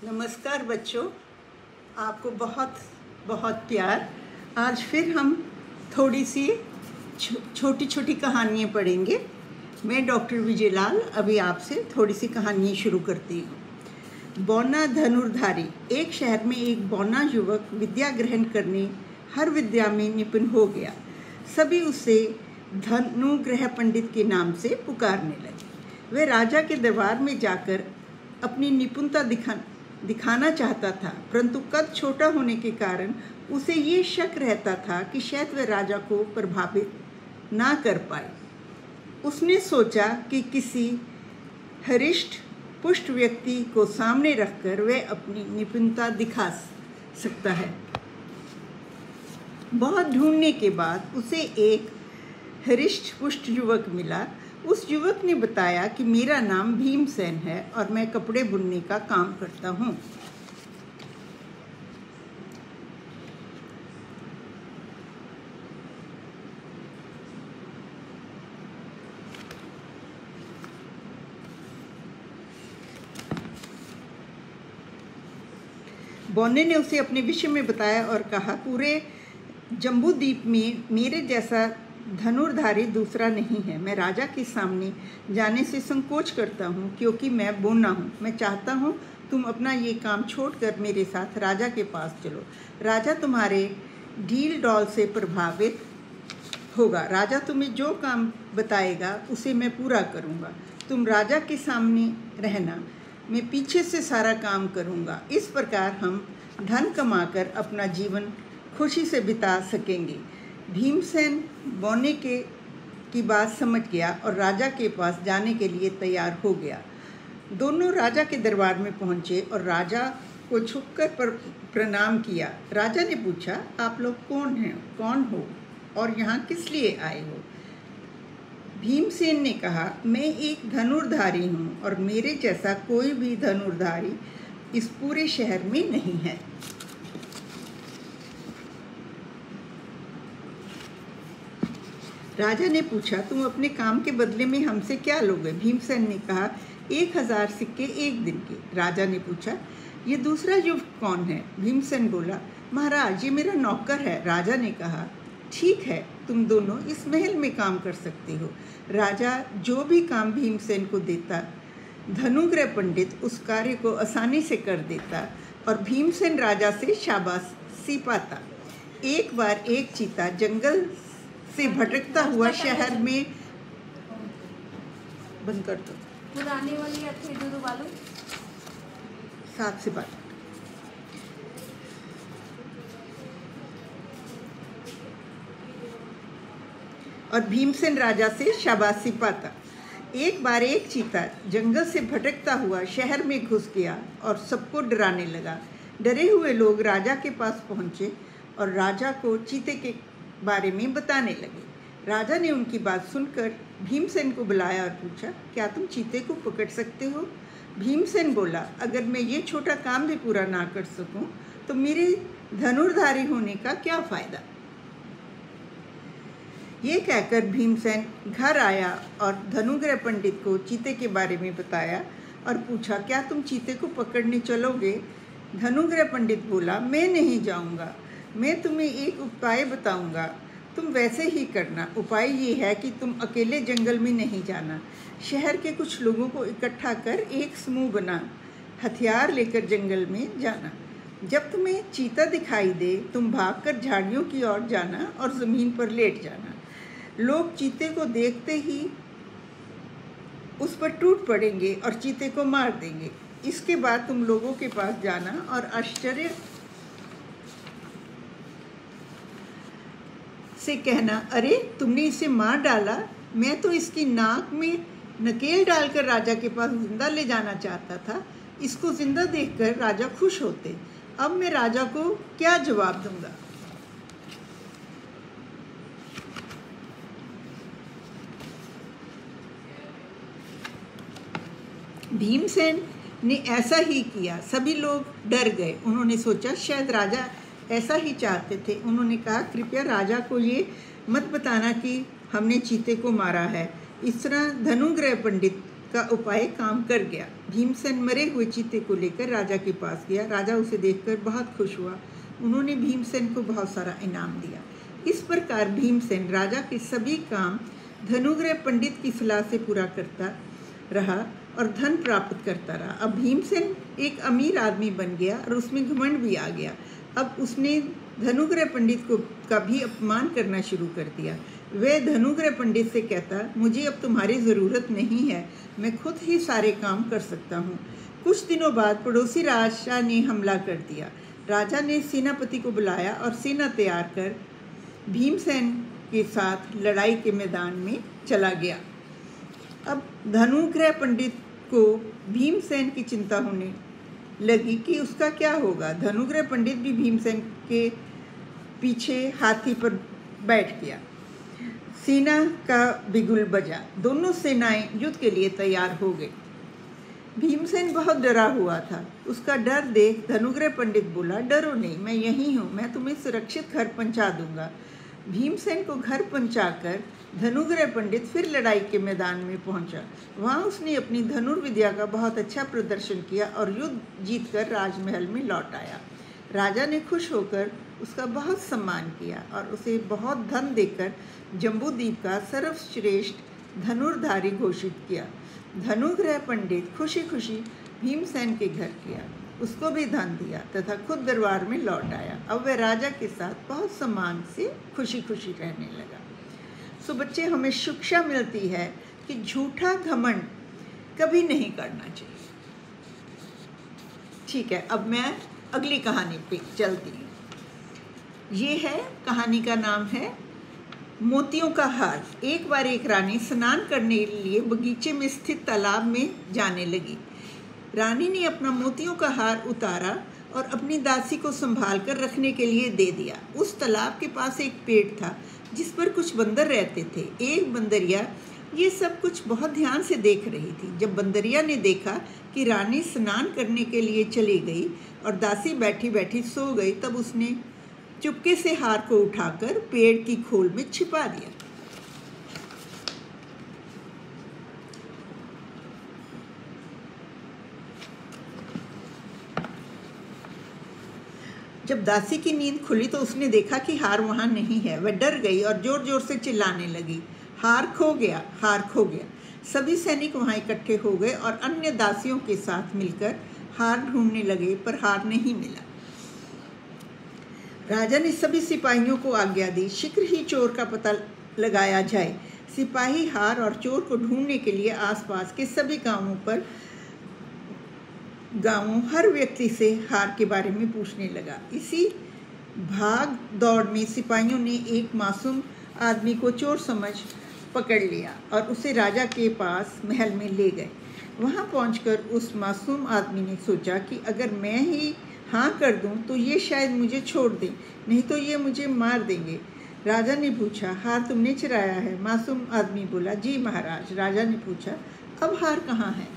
नमस्कार बच्चों, आपको बहुत बहुत प्यार। आज फिर हम थोड़ी सी छोटी छोटी कहानियाँ पढ़ेंगे। मैं डॉक्टर विजयलाल अभी आपसे थोड़ी सी कहानियाँ शुरू करती हूँ। बौना धनुर्धारी। एक शहर में एक बौना युवक विद्या ग्रहण करने हर विद्या में निपुण हो गया। सभी उसे धनुग्रह पंडित के नाम से पुकारने लगे। वह राजा के दरबार में जाकर अपनी निपुणता दिखाना चाहता था, परंतु कद छोटा होने के कारण उसे ये शक रहता था कि शायद वह राजा को प्रभावित ना कर पाए। उसने सोचा कि किसी हरिष्ट पुष्ट व्यक्ति को सामने रखकर वह अपनी निपुणता दिखा सकता है। बहुत ढूंढने के बाद उसे एक हरिष्ट पुष्ट युवक मिला। उस युवक ने बताया कि मेरा नाम भीमसेन है और मैं कपड़े बुनने का काम करता हूँ। बौने ने उसे अपने विषय में बताया और कहा, पूरे जम्बूद्वीप में मेरे जैसा धनुर्धारी दूसरा नहीं है। मैं राजा के सामने जाने से संकोच करता हूँ क्योंकि मैं बौना हूँ। मैं चाहता हूँ तुम अपना ये काम छोड़कर मेरे साथ राजा के पास चलो। राजा तुम्हारे ढील डॉल से प्रभावित होगा। राजा तुम्हें जो काम बताएगा उसे मैं पूरा करूँगा। तुम राजा के सामने रहना, मैं पीछे से सारा काम करूँगा। इस प्रकार हम धन कमाकर अपना जीवन खुशी से बिता सकेंगे। भीमसेन बौने की बात समझ गया और राजा के पास जाने के लिए तैयार हो गया। दोनों राजा के दरबार में पहुंचे और राजा को झुककर प्रणाम किया। राजा ने पूछा, आप लोग कौन हो और यहाँ किस लिए आए हो? भीमसेन ने कहा, मैं एक धनुर्धारी हूँ और मेरे जैसा कोई भी धनुर्धारी इस पूरे शहर में नहीं है। राजा ने पूछा, तुम अपने काम के बदले में हमसे क्या लोगे? भीमसेन ने कहा, 1000 सिक्के एक दिन के। राजा ने पूछा, ये दूसरा युवक कौन है? भीमसेन बोला, महाराज ये मेरा नौकर है। राजा ने कहा, ठीक है, तुम दोनों इस महल में काम कर सकते हो। राजा जो भी काम भीमसेन को देता, धनुग्रह पंडित उस कार्य को आसानी से कर देता और भीमसेन राजा से शाबाशी पाता। एक बार एक चीता जंगल से भटकता हुआ शहर में बंद कर दो पुराने वाली अच्छे दूध वालों साथ से बात। और भीमसेन राजा से शाबाशी पाता। एक बार एक चीता जंगल से भटकता हुआ शहर में घुस गया और सबको डराने लगा। डरे हुए लोग राजा के पास पहुंचे और राजा को चीते के बारे में बताने लगे। राजा ने उनकी बात सुनकर भीमसेन को बुलाया और पूछा, क्या तुम चीते को पकड़ सकते हो? भीमसेन बोला, अगर मैं ये छोटा काम भी पूरा ना कर सकूं तो मेरे धनुर्धारी होने का क्या फायदा? ये कहकर भीमसेन घर आया और धनुग्रह पंडित को चीते के बारे में बताया और पूछा, क्या तुम चीते को पकड़ने चलोगे? धनुग्रह पंडित बोला, मैं नहीं जाऊंगा। मैं तुम्हें एक उपाय बताऊंगा, तुम वैसे ही करना। उपाय ये है कि तुम अकेले जंगल में नहीं जाना। शहर के कुछ लोगों को इकट्ठा कर एक समूह बना हथियार लेकर जंगल में जाना। जब तुम्हें चीता दिखाई दे, तुम भागकर झाड़ियों की ओर जाना और ज़मीन पर लेट जाना। लोग चीते को देखते ही उस पर टूट पड़ेंगे और चीते को मार देंगे। इसके बाद तुम लोगों के पास जाना और आश्चर्य से कहना, अरे तुमने इसे मार डाला। मैं तो इसकी नाक में नकेल डालकर राजा के पास जिंदा ले जाना चाहता था। इसको जिंदा देखकर राजा खुश होते। अब मैं राजा को क्या जवाब दूंगा? भीमसेन ने ऐसा ही किया। सभी लोग डर गए। उन्होंने सोचा शायद राजा ऐसा ही चाहते थे। उन्होंने कहा, कृपया राजा को ये मत बताना कि हमने चीते को मारा है। इस तरह धनुग्रह पंडित का उपाय काम कर गया। भीमसेन मरे हुए चीते को लेकर राजा के पास गया। राजा उसे देखकर बहुत खुश हुआ। उन्होंने भीमसेन को बहुत सारा इनाम दिया। इस प्रकार भीमसेन राजा के सभी काम धनुग्रह पंडित की सलाह से पूरा करता रहा और धन प्राप्त करता रहा। अब भीमसेन एक अमीर आदमी बन गया और उसमें घमंड भी आ गया। अब उसने धनुग्रह पंडित का भी अपमान करना शुरू कर दिया। वह धनुग्रह पंडित से कहता, मुझे अब तुम्हारी ज़रूरत नहीं है, मैं खुद ही सारे काम कर सकता हूँ। कुछ दिनों बाद पड़ोसी राजा ने हमला कर दिया। राजा ने सेनापति को बुलाया और सेना तैयार कर भीमसेन के साथ लड़ाई के मैदान में चला गया। अब धनुग्रह पंडित को भीमसेन की चिंता होने लगी कि उसका क्या होगा। धनुग्रह पंडित भी भीमसेन के पीछे हाथी पर बैठ गया। सेना का बिगुल बजा। दोनों सेनाएं युद्ध के लिए तैयार हो गई। भीमसेन बहुत डरा हुआ था। उसका डर देख धनुग्रह पंडित बोला, डरो नहीं, मैं यहीं हूँ, मैं तुम्हें सुरक्षित घर पहुँचा दूंगा। भीमसेन को घर पहुँचाकर धनुग्रह पंडित फिर लड़ाई के मैदान में पहुंचा। वहां उसने अपनी धनुर्विद्या का बहुत अच्छा प्रदर्शन किया और युद्ध जीतकर राजमहल में लौट आया। राजा ने खुश होकर उसका बहुत सम्मान किया और उसे बहुत धन देकर जम्बूद्वीप का सर्वश्रेष्ठ धनुर्धारी घोषित किया। धनुग्रह पंडित खुशी खुशी भीमसेन के घर गया, उसको भी धन दिया तथा खुद दरबार में लौट आया। अब वह राजा के साथ बहुत सम्मान से खुशी खुशी रहने लगा। सो बच्चे, हमें शिक्षा मिलती है कि झूठा घमंड कभी नहीं करना चाहिए। ठीक है, अब मैं अगली कहानी पे चलती हूँ। ये है, कहानी का नाम है मोतियों का हार। एक बार एक रानी स्नान करने के लिए बगीचे में स्थित तालाब में जाने लगी। रानी ने अपना मोतियों का हार उतारा और अपनी दासी को संभाल कर रखने के लिए दे दिया। उस तालाब के पास एक पेड़ था जिस पर कुछ बंदर रहते थे। एक बंदरिया ये सब कुछ बहुत ध्यान से देख रही थी। जब बंदरिया ने देखा कि रानी स्नान करने के लिए चली गई और दासी बैठी बैठी सो गई, तब उसने चुपके से हार को उठाकर पेड़ की खोल में छिपा दिया। जब दासी की नींद खुली तो उसने देखा कि हार वहाँ नहीं है। वह डर गई और जोर जोर से चिल्लाने लगी, हार खो गया, हार खो गया। सभी सैनिक वहाँ इकट्ठे हो गए और अन्य दासियों के साथ मिलकर हार ढूंढने लगे, पर हार नहीं मिला। राजा ने सभी सिपाहियों को आज्ञा दी, शीघ्र ही चोर का पता लगाया जाए। सिपाही हार और चोर को ढूंढने के लिए आसपास के सभी गांवों हर व्यक्ति से हार के बारे में पूछने लगा। इसी भाग दौड़ में सिपाहियों ने एक मासूम आदमी को चोर समझ पकड़ लिया और उसे राजा के पास महल में ले गए। वहां पहुंचकर उस मासूम आदमी ने सोचा कि अगर मैं ही हाँ कर दूं तो ये शायद मुझे छोड़ दें, नहीं तो ये मुझे मार देंगे। राजा ने पूछा, हार तुमने चुराया है? मासूम आदमी बोला, जी महाराज। राजा ने पूछा, अब हार कहाँ है?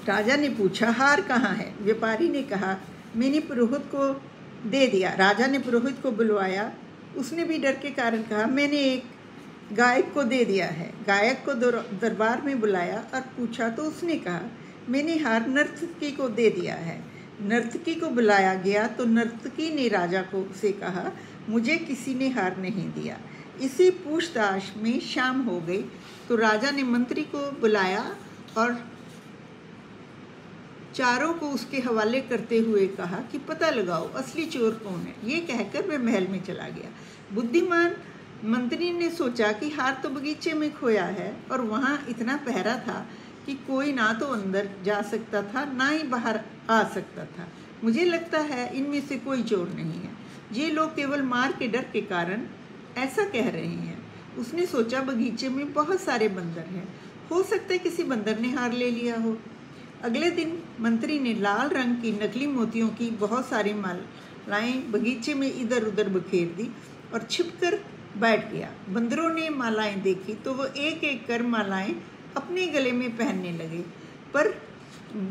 राजा ने पूछा, हार कहाँ है? व्यापारी ने कहा, मैंने पुरोहित को दे दिया। राजा ने पुरोहित को बुलवाया। उसने भी डर के कारण कहा, मैंने एक गायक को दे दिया है। गायक को दरबार में बुलाया और पूछा तो उसने कहा, मैंने हार नर्तकी को दे दिया है। नर्तकी को बुलाया गया तो नर्तकी ने राजा को से कहा, मुझे किसी ने हार नहीं दिया। इसी पूछताछ में शाम हो गई तो राजा ने मंत्री को बुलाया और चारों को उसके हवाले करते हुए कहा कि पता लगाओ असली चोर कौन है। ये कहकर वह महल में चला गया। बुद्धिमान मंत्री ने सोचा कि हार तो बगीचे में खोया है और वहाँ इतना पहरा था कि कोई ना तो अंदर जा सकता था ना ही बाहर आ सकता था। मुझे लगता है इनमें से कोई चोर नहीं है। ये लोग केवल मार के डर के कारण ऐसा कह रहे हैं। उसने सोचा बगीचे में बहुत सारे बंदर हैं, हो सकता है किसी बंदर ने हार ले लिया हो। अगले दिन मंत्री ने लाल रंग की नकली मोतियों की बहुत सारी मालाएं बगीचे में इधर उधर बखेर दी और छिपकर बैठ गया। बंदरों ने मालाएं देखी तो वो एक एक कर मालाएं अपने गले में पहनने लगे, पर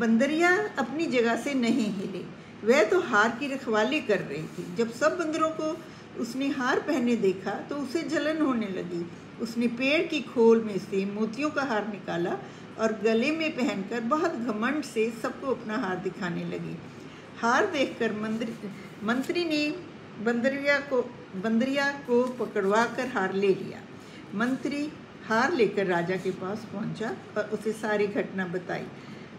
बंदरिया अपनी जगह से नहीं हिले। वह तो हार की रखवाली कर रही थी। जब सब बंदरों को उसने हार पहने देखा तो उसे जलन होने लगी। उसने पेड़ की खोल में से मोतियों का हार निकाला और गले में पहनकर बहुत घमंड से सबको अपना हार दिखाने लगी। हार देखकर मंत्री ने बंदरिया को पकड़वा कर हार ले लिया। मंत्री हार लेकर राजा के पास पहुंचा और उसे सारी घटना बताई।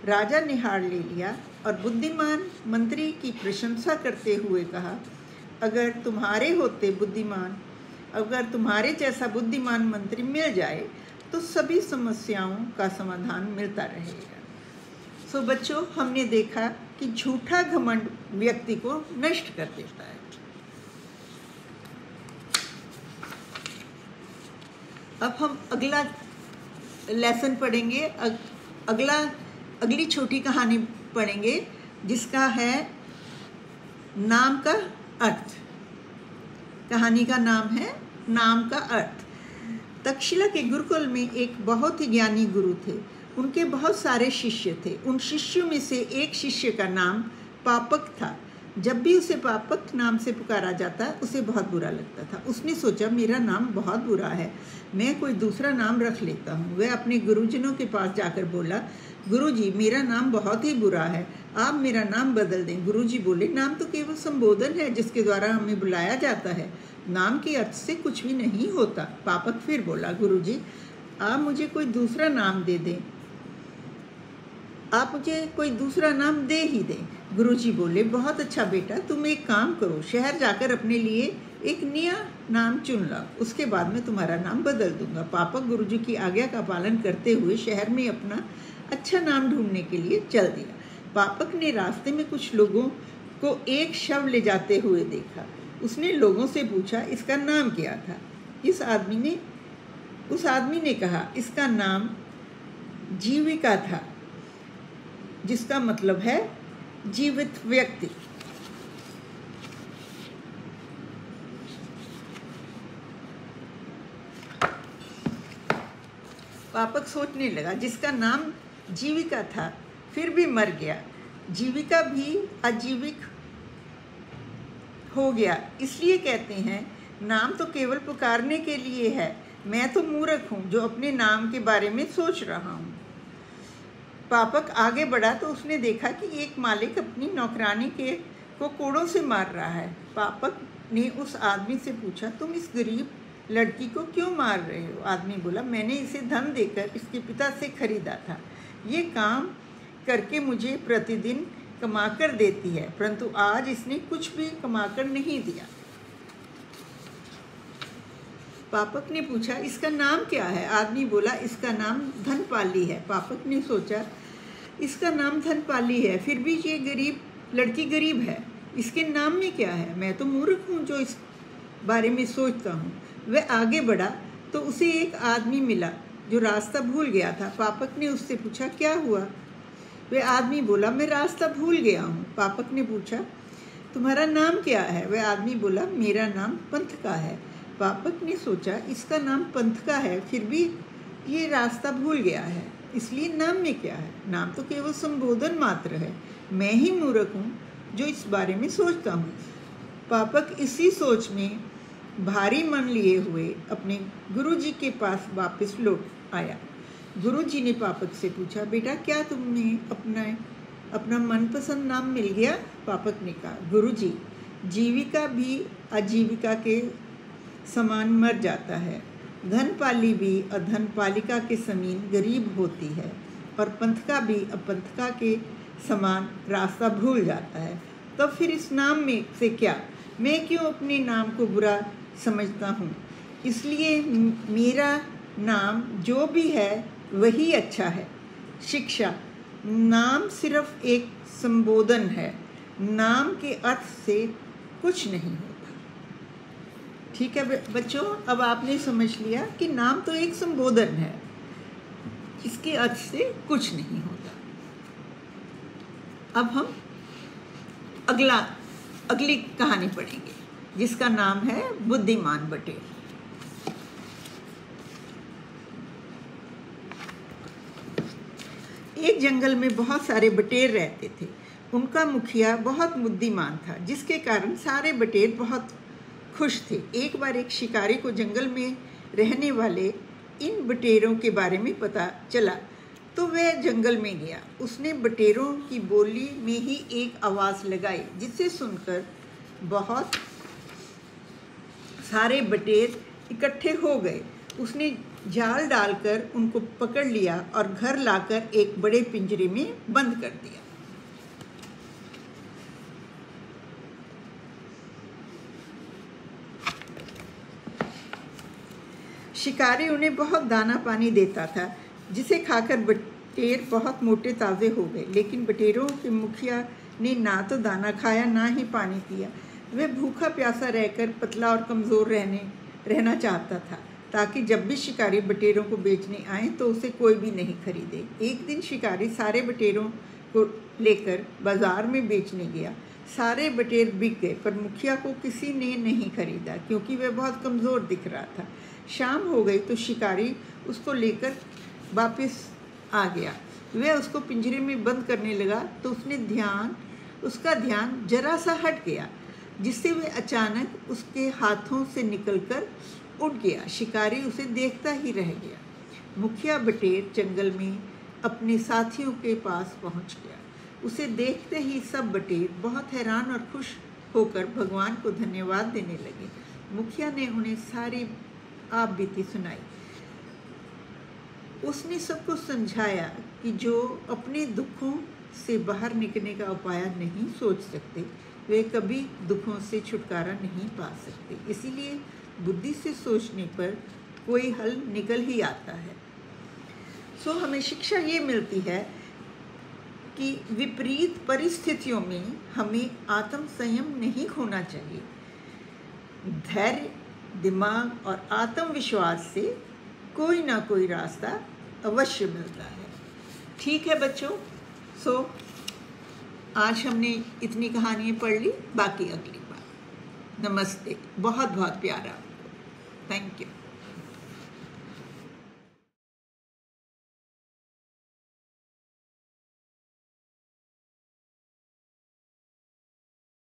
राजा ने हार ले लिया और बुद्धिमान मंत्री की प्रशंसा करते हुए कहा, अगर तुम्हारे जैसा बुद्धिमान मंत्री मिल जाए तो सभी समस्याओं का समाधान मिलता रहेगा। सो बच्चों, हमने देखा कि झूठा घमंड व्यक्ति को नष्ट कर देता है। अब हम अगला लेसन पढ़ेंगे, अगली छोटी कहानी पढ़ेंगे जिसका है नाम का अर्थ। कहानी का नाम है नाम का अर्थ। तक्षशिला के गुरुकुल में एक बहुत ही ज्ञानी गुरु थे। उनके बहुत सारे शिष्य थे। उन शिष्यों में से एक शिष्य का नाम पापक था। जब भी उसे पापक नाम से पुकारा जाता उसे बहुत बुरा लगता था। उसने सोचा, मेरा नाम बहुत बुरा है, मैं कोई दूसरा नाम रख लेता हूँ। वह अपने गुरुजनों के पास जाकर बोला, गुरुजी, मेरा नाम बहुत ही बुरा है, आप मेरा नाम बदल दें। गुरुजी बोले, नाम तो केवल संबोधन है जिसके द्वारा हमें बुलाया जाता है, नाम के अर्थ से कुछ भी नहीं होता। पापक फिर बोला, गुरुजी, आप मुझे कोई दूसरा नाम दे दें, आप मुझे कोई दूसरा नाम दे ही दें। गुरुजी बोले, बहुत अच्छा बेटा, तुम एक काम करो, शहर जाकर अपने लिए एक नया नाम चुन लो, उसके बाद मैं तुम्हारा नाम बदल दूंगा। पापक गुरुजी की आज्ञा का पालन करते हुए शहर में अपना अच्छा नाम ढूंढने के लिए चल दिया। पापक ने रास्ते में कुछ लोगों को एक शव ले जाते हुए देखा। उसने लोगों से पूछा, इसका नाम क्या था? उस आदमी ने कहा, इसका नाम जीविका था, जिसका मतलब है जीवित व्यक्ति। पापक सोचने लगा, जिसका नाम जीविका था फिर भी मर गया, जीविका भी आजीविक हो गया। इसलिए कहते हैं, नाम तो केवल पुकारने के लिए है। मैं तो मूर्ख हूँ जो अपने नाम के बारे में सोच रहा हूँ। पापक आगे बढ़ा तो उसने देखा कि एक मालिक अपनी नौकरानी को कोड़ों से मार रहा है। पापक ने उस आदमी से पूछा, तुम इस गरीब लड़की को क्यों मार रहे हो? आदमी बोला, मैंने इसे धन देकर इसके पिता से खरीदा था। ये काम करके मुझे प्रतिदिन कमाकर देती है, परंतु आज इसने कुछ भी कमाकर नहीं दिया। पापक ने पूछा, इसका नाम क्या है? आदमी बोला, इसका नाम धनपाली है। पापक ने सोचा, इसका नाम धनपाली है, फिर भी ये लड़की गरीब है, इसके नाम में क्या है? मैं तो मूर्ख हूँ जो इस बारे में सोचता हूँ। वह आगे बढ़ा तो उसे एक आदमी मिला जो रास्ता भूल गया था। पापक ने उससे पूछा, क्या हुआ? वह आदमी बोला, मैं रास्ता भूल गया हूँ। पापक ने पूछा, तुम्हारा नाम क्या है? वह आदमी बोला, मेरा नाम पंथ का है। पापक ने सोचा, इसका नाम पंथ का है, फिर भी ये रास्ता भूल गया है, इसलिए नाम में क्या है? नाम तो केवल संबोधन मात्र है। मैं ही मूर्ख हूँ जो इस बारे में सोचता हूँ। पापक इसी सोच में भारी मन लिए हुए अपने गुरुजी के पास वापस लौट आया। गुरुजी ने पापक से पूछा, बेटा, क्या तुम्हें अपना मनपसंद नाम मिल गया? पापक ने कहा, गुरुजी, जीविका भी आजीविका के समान मर जाता है, धनपाली भी अधनपालिका के समान गरीब होती है, और पंथका भी अपंथका के समान रास्ता भूल जाता है। तो फिर इस नाम में से क्या? मैं क्यों अपने नाम को बुरा समझता हूँ? इसलिए मेरा नाम जो भी है वही अच्छा है। शिक्षा, नाम सिर्फ एक संबोधन है, नाम के अर्थ से कुछ नहीं होता। ठीक है बच्चों, अब आपने समझ लिया कि नाम तो एक संबोधन है, इसके अर्थ से कुछ नहीं होता। अब हम अगली कहानी पढ़ेंगे जिसका नाम है बुद्धिमान बटेर। एक जंगल में बहुत सारे बटेर रहते थे। उनका मुखिया बहुत बुद्धिमान था, जिसके कारण सारे बटेर बहुत खुश थे। एक बार एक शिकारी को जंगल में रहने वाले इन बटेरों के बारे में पता चला, तो वह जंगल में गया। उसने बटेरों की बोली में ही एक आवाज़ लगाई, जिसे सुनकर बहुत सारे बटेर इकट्ठे हो गए। उसने जाल डालकर उनको पकड़ लिया और घर लाकर एक बड़े पिंजरे में बंद कर दिया। शिकारी उन्हें बहुत दाना पानी देता था, जिसे खाकर बटेर बहुत मोटे ताज़े हो गए। लेकिन बटेरों के मुखिया ने ना तो दाना खाया, ना ही पानी पिया। वह भूखा प्यासा रहकर पतला और कमज़ोर रहना चाहता था, ताकि जब भी शिकारी बटेरों को बेचने आए तो उसे कोई भी नहीं खरीदे। एक दिन शिकारी सारे बटेरों को लेकर बाजार में बेचने गया। सारे बटेर बिक गए, पर मुखिया को किसी ने नहीं खरीदा, क्योंकि वह बहुत कमज़ोर दिख रहा था। शाम हो गई तो शिकारी उसको लेकर वापस आ गया। वह उसको पिंजरे में बंद करने लगा तो उसका ध्यान जरा सा हट गया, जिससे वह अचानक उसके हाथों से निकलकर उड़ गया। शिकारी उसे देखता ही रह गया। मुखिया बटेर जंगल में अपने साथियों के पास पहुंच गया। उसे देखते ही सब बटेर बहुत हैरान और खुश होकर भगवान को धन्यवाद देने लगे। मुखिया ने उन्हें सारी आप बीती सुनाई। उसने सबको समझाया कि जो अपने दुखों से बाहर निकलने का उपाय नहीं सोच सकते, वे कभी दुखों से छुटकारा नहीं पा सकते। इसीलिए बुद्धि से सोचने पर कोई हल निकल ही आता है। हमें शिक्षा ये मिलती है कि विपरीत परिस्थितियों में हमें आत्म संयम नहीं खोना चाहिए। धैर्य, दिमाग और आत्मविश्वास से कोई ना कोई रास्ता अवश्य मिलता है। ठीक है बच्चों, आज हमने इतनी कहानियाँ पढ़ ली, बाकी अगली बार। नमस्ते, बहुत बहुत प्यारा आपको। Thank you.